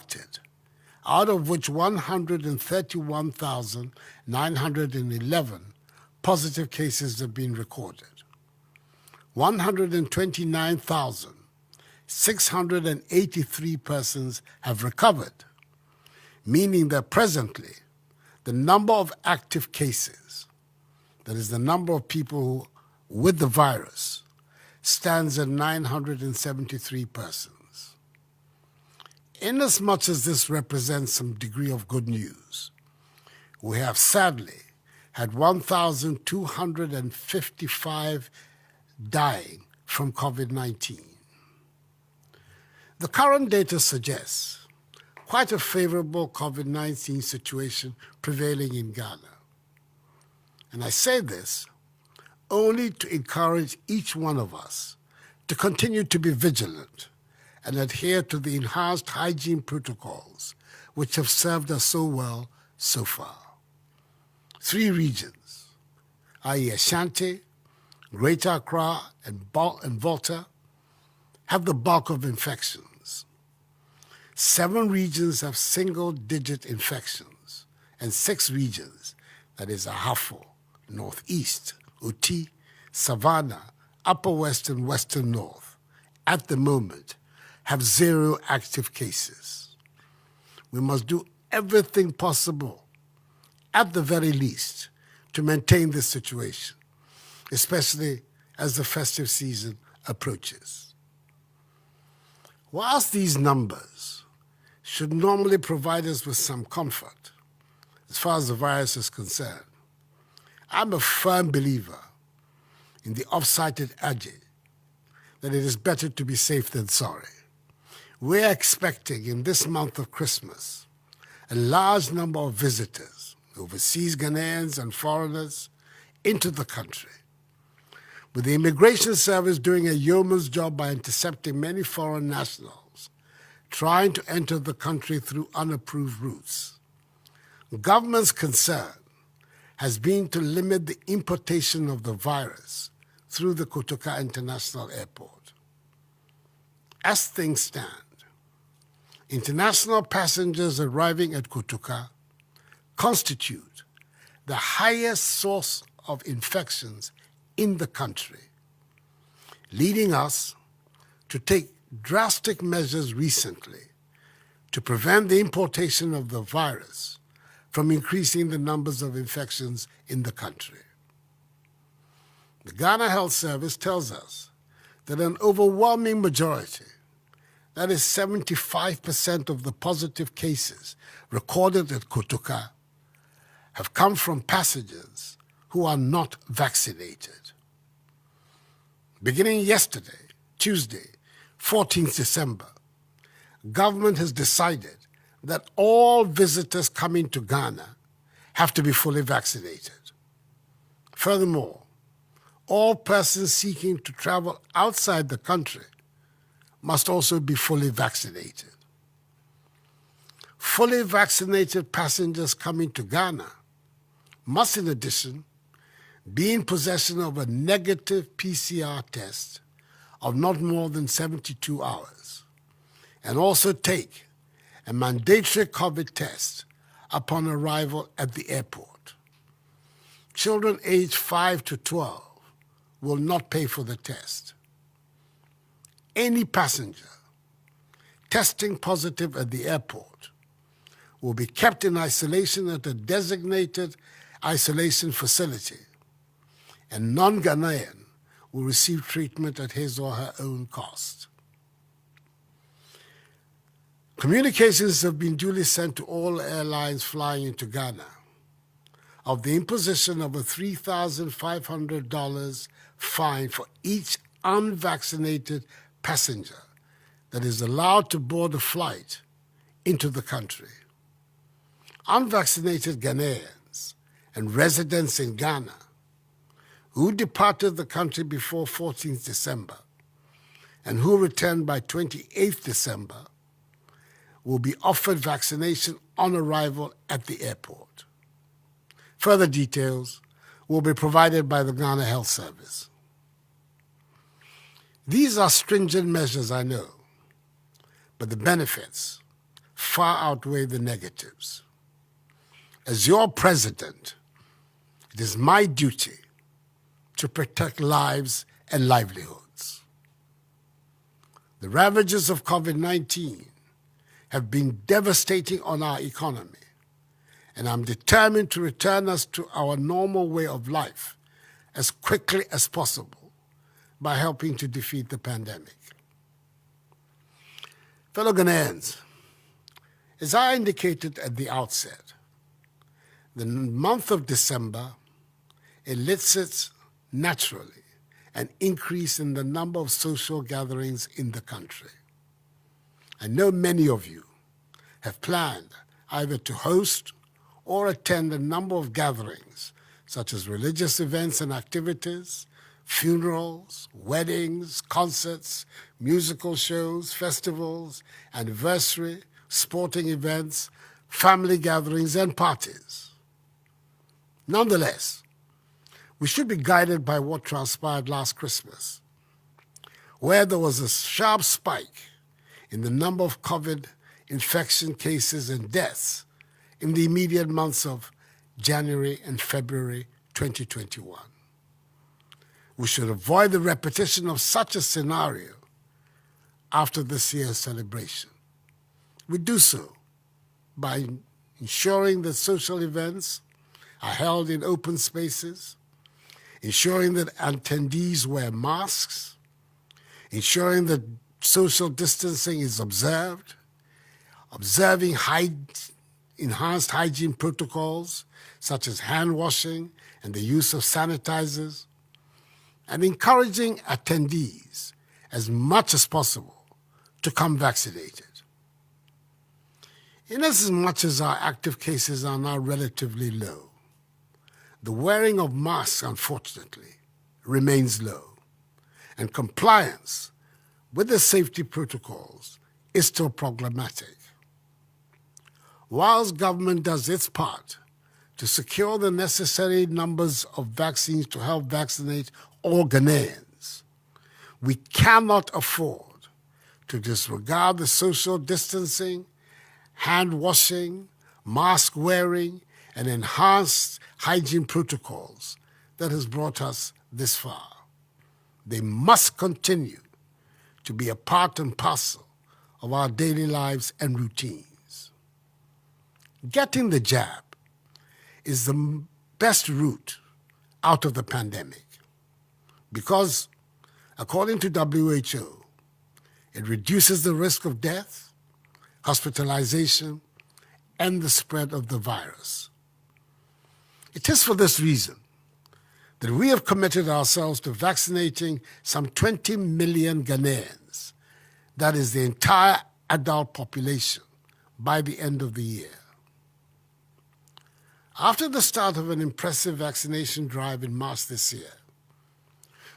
conducted, out of which 131,911 positive cases have been recorded. 129,683 persons have recovered, meaning that presently the number of active cases, that is the number of people with the virus, stands at 973 persons. Inasmuch as this represents some degree of good news, we have sadly had 1,255 dying from COVID-19. The current data suggests quite a favorable COVID-19 situation prevailing in Ghana. And I say this only to encourage each one of us to continue to be vigilant and adhere to the enhanced hygiene protocols which have served us so well so far. 3 regions, i.e. Ashanti, Greater Accra, and Volta, have the bulk of infections. 7 regions have single-digit infections, and 6 regions, that is AKUFO, Northeast, Uti, Savannah, Upper West, and Western North, at the moment, have 0 active cases. We must do everything possible, at the very least, to maintain this situation, especially as the festive season approaches. Whilst these numbers should normally provide us with some comfort as far as the virus is concerned, I'm a firm believer in the oft-cited adage that it is better to be safe than sorry. We're expecting in this month of Christmas a large number of visitors, overseas Ghanaians and foreigners, into the country, with the Immigration Service doing a yeoman's job by intercepting many foreign nationals trying to enter the country through unapproved routes. The government's concern has been to limit the importation of the virus through the Kotoka International Airport. As things stand, international passengers arriving at Kotoka constitute the highest source of infections in the country, leading us to take drastic measures recently to prevent the importation of the virus from increasing the numbers of infections in the country. The Ghana Health Service tells us that an overwhelming majority, that is 75% of the positive cases recorded at Kotoka, have come from passengers who are not vaccinated. Beginning yesterday, Tuesday, 14th December, government has decided that all visitors coming to Ghana have to be fully vaccinated. Furthermore, all persons seeking to travel outside the country must also be fully vaccinated. Fully vaccinated passengers coming to Ghana must, in addition, be in possession of a negative PCR test of not more than 72 hours, and also take a mandatory COVID test upon arrival at the airport. Children aged 5 to 12 will not pay for the test. Any passenger testing positive at the airport will be kept in isolation at a designated isolation facility, and non-Ghanaian will receive treatment at his or her own cost. Communications have been duly sent to all airlines flying into Ghana of the imposition of a $3,500 fine for each unvaccinated passenger that is allowed to board a flight into the country. Unvaccinated Ghanaians and residents in Ghana who departed the country before 14th December and who returned by 28th December will be offered vaccination on arrival at the airport. Further details will be provided by the Ghana Health Service. These are stringent measures, I know, but the benefits far outweigh the negatives. As your president, it is my duty to protect lives and livelihoods. The ravages of COVID-19 have been devastating on our economy, and I'm determined to return us to our normal way of life as quickly as possible by helping to defeat the pandemic. Fellow Ghanaians, as I indicated at the outset, the month of December elicits naturally an increase in the number of social gatherings in the country. I know many of you have planned either to host or attend a number of gatherings, such as religious events and activities, funerals, weddings, concerts, musical shows, festivals, anniversary, sporting events, family gatherings, and parties. Nonetheless, we should be guided by what transpired last Christmas, where there was a sharp spike in the number of COVID infection cases and deaths in the immediate months of January and February 2021. We should avoid the repetition of such a scenario after this year's celebration. We do so by ensuring that social events are held in open spaces, ensuring that attendees wear masks, ensuring that social distancing is observed, observing enhanced hygiene protocols such as hand washing and the use of sanitizers, and encouraging attendees as much as possible to come vaccinated. In as much as our active cases are now relatively low, the wearing of masks, unfortunately, remains low, and compliance with the safety protocols is still problematic. Whilst government does its part to secure the necessary numbers of vaccines to help vaccinate all Ghanaians, we cannot afford to disregard the social distancing, hand washing, mask wearing, and enhanced hygiene protocols that has brought us this far. They must continue to be a part and parcel of our daily lives and routines. Getting the jab is the best route out of the pandemic because, according to WHO, it reduces the risk of death, hospitalization, and the spread of the virus. It is for this reason that we have committed ourselves to vaccinating some 20 million Ghanaians, that is the entire adult population, by the end of the year. After the start of an impressive vaccination drive in March this year,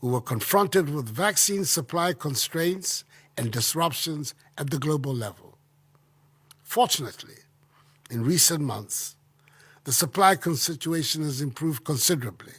we were confronted with vaccine supply constraints and disruptions at the global level. Fortunately, in recent months, the supply situation has improved considerably,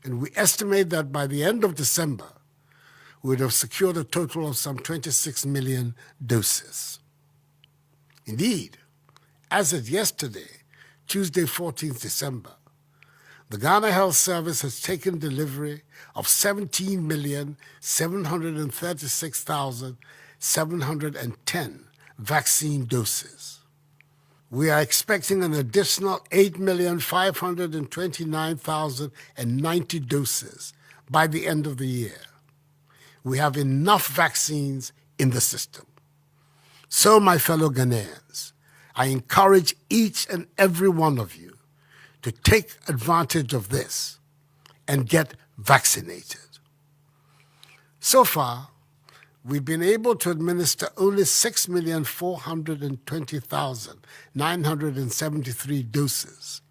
and we estimate that by the end of December, we would have secured a total of some 26 million doses. Indeed, as of yesterday, Tuesday, 14th December, the Ghana Health Service has taken delivery of 17,736,710 vaccine doses. We are expecting an additional 8,529,090 doses by the end of the year. We have enough vaccines in the system. So, my fellow Ghanaians, I encourage each and every one of you to take advantage of this and get vaccinated. So far, we've been able to administer only 6,420,973 doses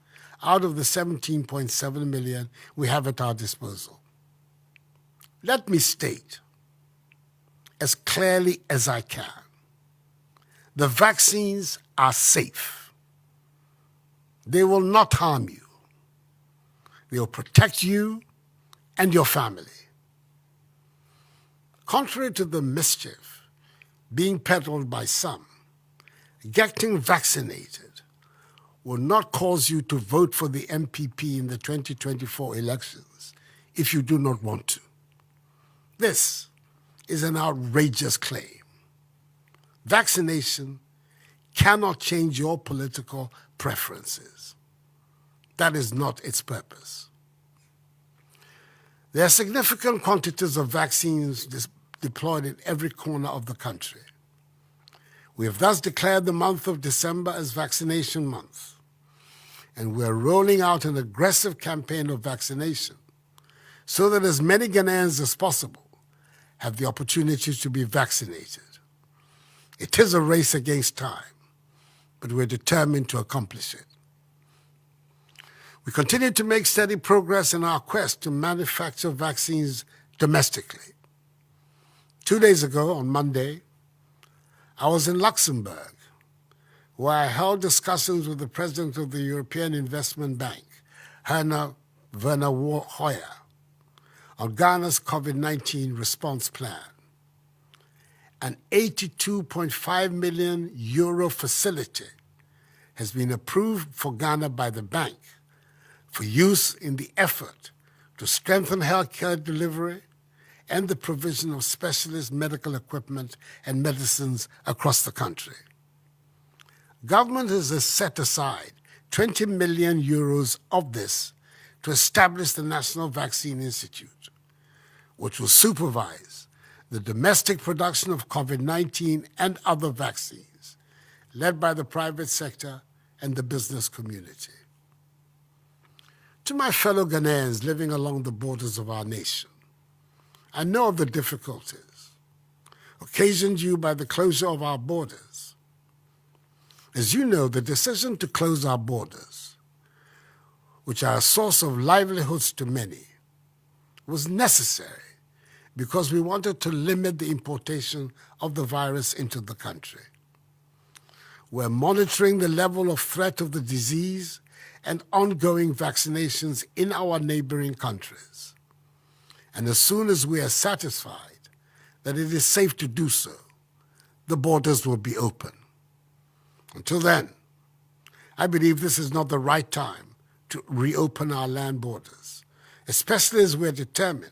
out of the 17.7 million we have at our disposal. Let me state as clearly as I can, the vaccines are safe. They will not harm you. They will protect you and your family. Contrary to the mischief being peddled by some, getting vaccinated will not cause you to vote for the MPP in the 2024 elections if you do not want to. This is an outrageous claim. Vaccination cannot change your political preferences. That is not its purpose. There are significant quantities of vaccines deployed in every corner of the country. We have thus declared the month of December as Vaccination Month, and we are rolling out an aggressive campaign of vaccination so that as many Ghanaians as possible have the opportunity to be vaccinated. It is a race against time, but we're determined to accomplish it. We continue to make steady progress in our quest to manufacture vaccines domestically. 2 days ago, on Monday, I was in Luxembourg, where I held discussions with the President of the European Investment Bank, Werner Hoyer, on Ghana's COVID-19 response plan. An €82.5 million facility has been approved for Ghana by the bank for use in the effort to strengthen healthcare delivery and the provision of specialist medical equipment and medicines across the country. Government has set aside €20 million of this to establish the National Vaccine Institute, which will supervise the domestic production of COVID-19 and other vaccines, led by the private sector and the business community. To my fellow Ghanaians living along the borders of our nation, I know of the difficulties occasioned you by the closure of our borders. As you know, the decision to close our borders, which are a source of livelihoods to many, was necessary because we wanted to limit the importation of the virus into the country. We're monitoring the level of threat of the disease and ongoing vaccinations in our neighboring countries. And as soon as we are satisfied that it is safe to do so, the borders will be open. Until then, I believe this is not the right time to reopen our land borders, especially as we're determined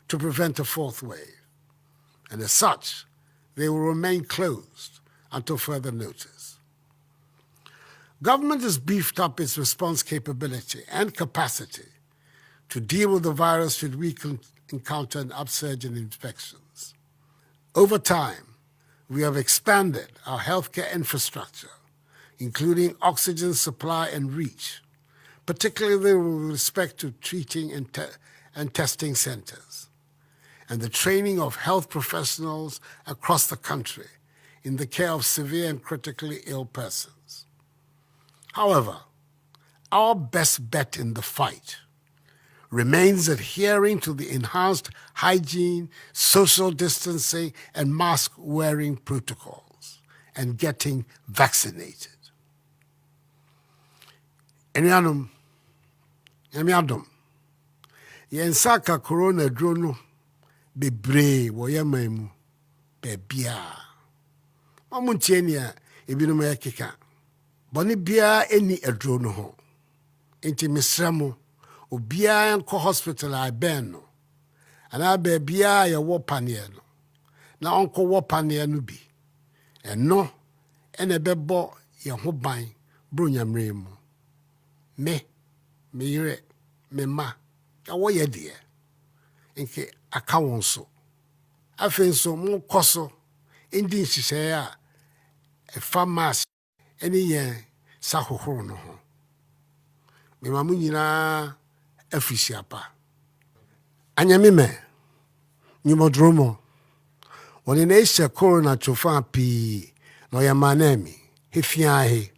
to prevent a fourth wave. And as such, they will remain closed until further notice. Government has beefed up its response capability and capacity to deal with the virus should we encounter an upsurge in infections. Over time, we have expanded our healthcare infrastructure, including oxygen supply and reach, particularly with respect to treating and testing centers, and the training of health professionals across the country in the care of severe and critically ill persons. However, our best bet in the fight remains adhering to the enhanced hygiene, social distancing, and mask-wearing protocols, and getting vaccinated. Enuanom, yensaka corona drone bebre woyama mu bebia. Mamuntienia ebinom yakeka. Boni bia eni adro no ho. Enti misramo obia enko hospital aben no. Ana bebia ye wo paneɛ no. Na onko wo paneɛ no bi. Eno ene bebo ye ho ban bro nyamre mu. Me yire, me ma, awo ye die. Nke aka won so. Afen so mo koso indi nhihye a farmers eni ye sa hohoro no ho. Me ma mu nyina afisiapa. Anyame me nyumodromo. Woni na ishe corona chofa pi no ya manemi hefia he.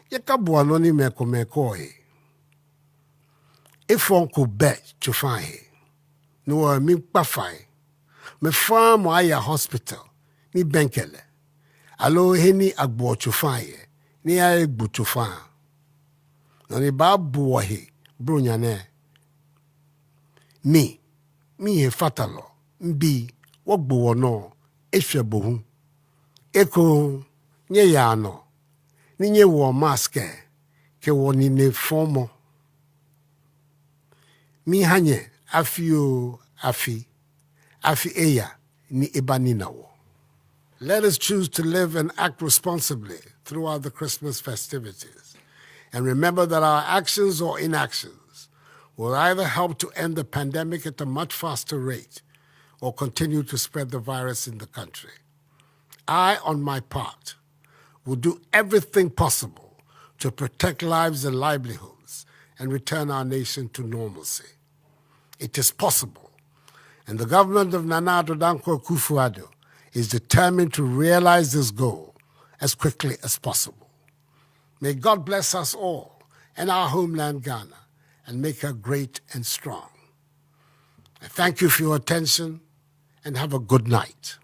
Yekabua no ni meko he. Ifon ko bet chofa he. No mi pafai. Me farm aya hospital ni benkele. Alo heni agbo chofa he. Ni aye gbo chofa. No ni babu he bro nyane. Mi he fatalo. Mbi wogbo wono ehwebohu. Eko nye yano, ninye wo maske, ke wo nine fomo. Mi hanye, afi eya, ni ibanina wo. Let us choose to live and act responsibly throughout the Christmas festivities. And remember that our actions or inactions will either help to end the pandemic at a much faster rate or continue to spread the virus in the country. I, on my part, will do everything possible to protect lives and livelihoods and return our nation to normalcy. It is possible, and the government of Nana Addo Dankwa Akufo-Addo is determined to realize this goal as quickly as possible. May God bless us all and our homeland Ghana and make her great and strong. I thank you for your attention and have a good night.